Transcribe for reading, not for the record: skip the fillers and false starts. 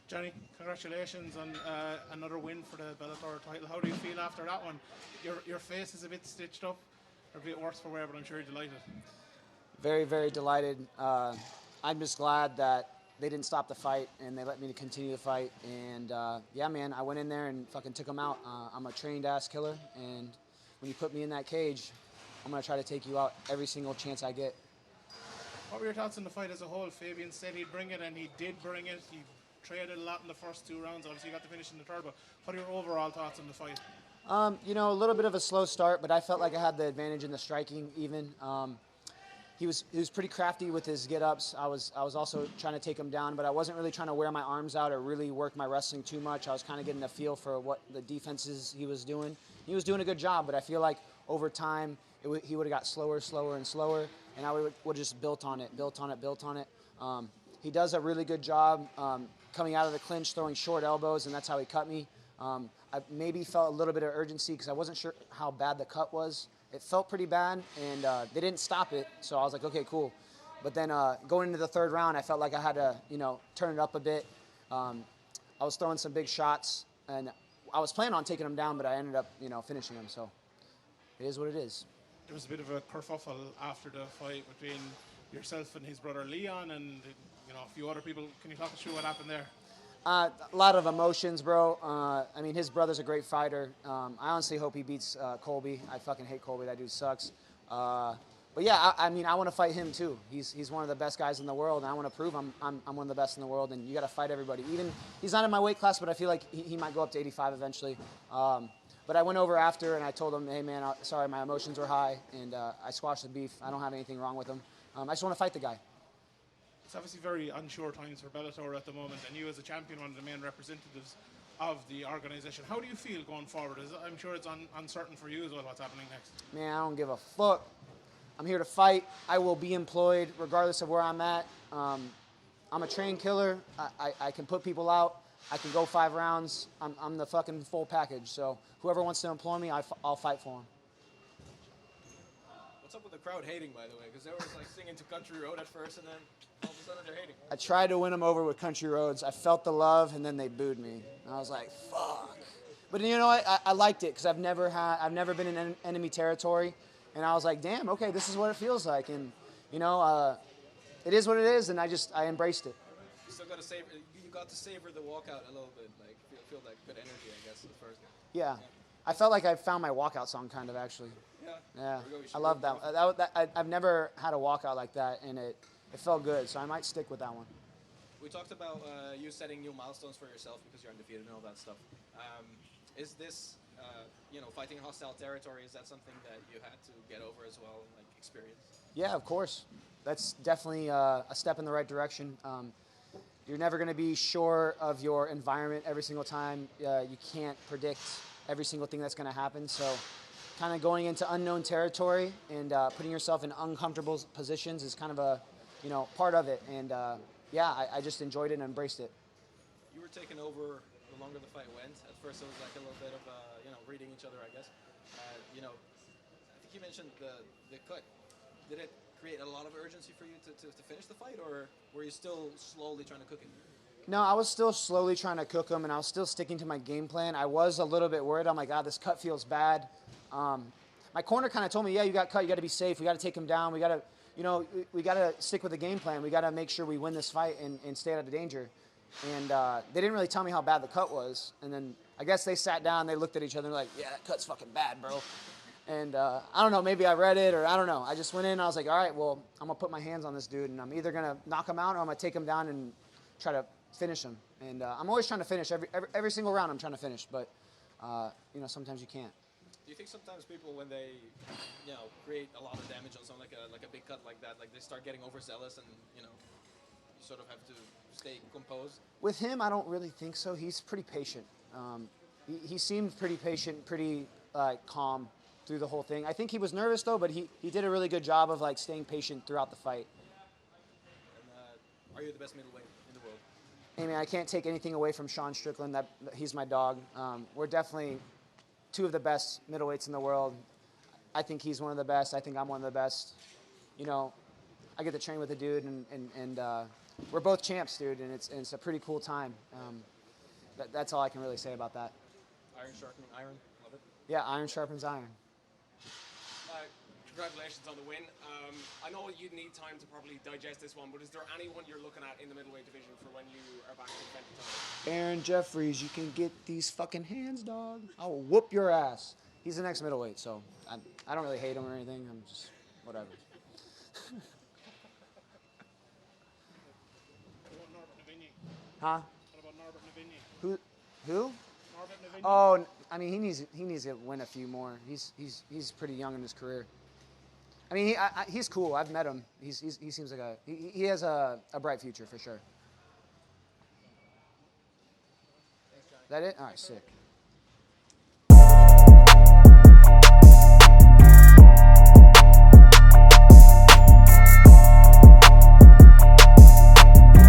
Johnny, congratulations on another win for the Bellator title. How do you feel after that one? Your face is a bit stitched up, or a bit worse for wear, but I'm sure you're delighted. Very, very delighted. I'm just glad that they didn't stop the fight and they let me continue the fight. And yeah, man, I went in there and fucking took them out. I'm a trained ass killer, and when you put me in that cage, I'm gonna try to take you out every single chance I get. What were your thoughts on the fight as a whole? Fabian said he'd bring it, and he did bring it. He traded a lot in the first 2 rounds. Obviously, you got the finish in the third, but what are your overall thoughts on the fight? A little bit of a slow start, but I felt like I had the advantage in the striking even. He was pretty crafty with his get-ups. I was also trying to take him down, but I wasn't really trying to wear my arms out or really work my wrestling too much. I was kind of getting a feel for what the defenses he was doing. He was doing a good job, but I feel like over time he would have got slower, and slower, and I would have just built on it. He does a really good job coming out of the clinch, throwing short elbows, and that's how he cut me. I maybe felt a little bit of urgency because I wasn't sure how bad the cut was. It felt pretty bad, and they didn't stop it, so I was like, okay, cool. But then going into the third round, I felt like I had to, turn it up a bit. I was throwing some big shots, and I was planning on taking him down, but I ended up, finishing him. So it is what it is. There was a bit of a kerfuffle after the fight between yourself and his brother Leon, and a few other people. Can you talk us through what happened there? A lot of emotions, bro. His brother's a great fighter. I honestly hope he beats Colby. I fucking hate Colby. That dude sucks. But yeah, I want to fight him too. He's one of the best guys in the world, and I want to prove I'm one of the best in the world. And you got to fight everybody. Even he's not in my weight class, but I feel like he might go up to 85 eventually. But I went over after and I told him, hey man, sorry, my emotions were high, and I squashed the beef. I don't have anything wrong with him. I just want to fight the guy. It's obviously very unsure times for Bellator at the moment, and you as a champion, one of the main representatives of the organization. How do you feel going forward? I'm sure it's uncertain for you as well what's happening next. Man, I don't give a fuck. I'm here to fight. I will be employed regardless of where I'm at. I'm a trained killer. I can put people out. I can go 5 rounds. I'm the fucking full package. So whoever wants to employ me, I'll fight for them. What's up with the crowd hating, by the way? Because they were like singing to Country Road at first, and then all of a sudden they're hating. I tried to win them over with Country Roads. I felt the love, and then they booed me. And I was like, fuck. But you know what? I liked it because I've never been in enemy territory, and I was like, damn, okay, this is what it feels like, and it is what it is, and I embraced it. You still got to savor. You got to savor the walkout a little bit, like feel that good energy, I guess, at first. Yeah. I felt like I found my walkout song, kind of, actually. Yeah, I love that. I've never had a walkout like that, and it felt good, so I might stick with that one. We talked about you setting new milestones for yourself because you're undefeated and all that stuff. Is this, fighting in hostile territory, is that something that you had to get over as well and experience? Yeah, of course. That's definitely a step in the right direction. You're never going to be sure of your environment every single time. You can't predict every single thing that's going to happen, so kind of going into unknown territory and putting yourself in uncomfortable positions is kind of a, part of it. And I just enjoyed it and embraced it. You were taking over the longer the fight went. At first, it was like a little bit of, reading each other, I guess. I think you mentioned the cut. Did it create a lot of urgency for you to finish the fight, or were you still slowly trying to cook it? No, I was still slowly trying to cook them, and I was still sticking to my game plan. I was a little bit worried. I'm like, this cut feels bad. My corner kind of told me, yeah, you got cut. You got to be safe. We got to take him down. We got to, we got to stick with the game plan. We got to make sure we win this fight and stay out of danger. And they didn't really tell me how bad the cut was. And then I guess they sat down, they looked at each other, and like, yeah, that cut's fucking bad, bro. And I don't know, maybe I read it, or I don't know. I just went in and I was like, all right, well, I'm going to put my hands on this dude, and I'm either going to knock him out or I'm going to take him down and try to finish him. And I'm always trying to finish. Every single round I'm trying to finish, but, sometimes you can't. Do you think sometimes people, when they, create a lot of damage on something like a big cut like that, like they start getting overzealous and, you sort of have to stay composed? With him, I don't really think so. He's pretty patient. He seemed pretty patient, pretty calm through the whole thing. I think he was nervous, though, but he did a really good job of, staying patient throughout the fight. And are you the best middleweight in the world? I mean, I can't take anything away from Sean Strickland. He's my dog. We're definitely 2 of the best middleweights in the world. I think he's one of the best. I think I'm one of the best. I get to train with a dude, and we're both champs, dude, and it's a pretty cool time. That's all I can really say about that. Iron sharpening iron, love it. Yeah, iron sharpens iron. Congratulations on the win. I know you need time to probably digest this one, but is there anyone you're looking at in the middleweight division for when you are back to defend the title? Aaron Jeffries, you can get these fucking hands, dog. I will whoop your ass. He's the next middleweight, so I don't really hate him or anything. I'm just whatever. Huh? What about Norbert Navigny? Who? Norbert Navigny? Oh, I mean, he needs to win a few more. He's pretty young in his career. I mean, he's cool. I've met him. He seems like he has a bright future for sure. Thanks, Johnny. That it? All right, sick.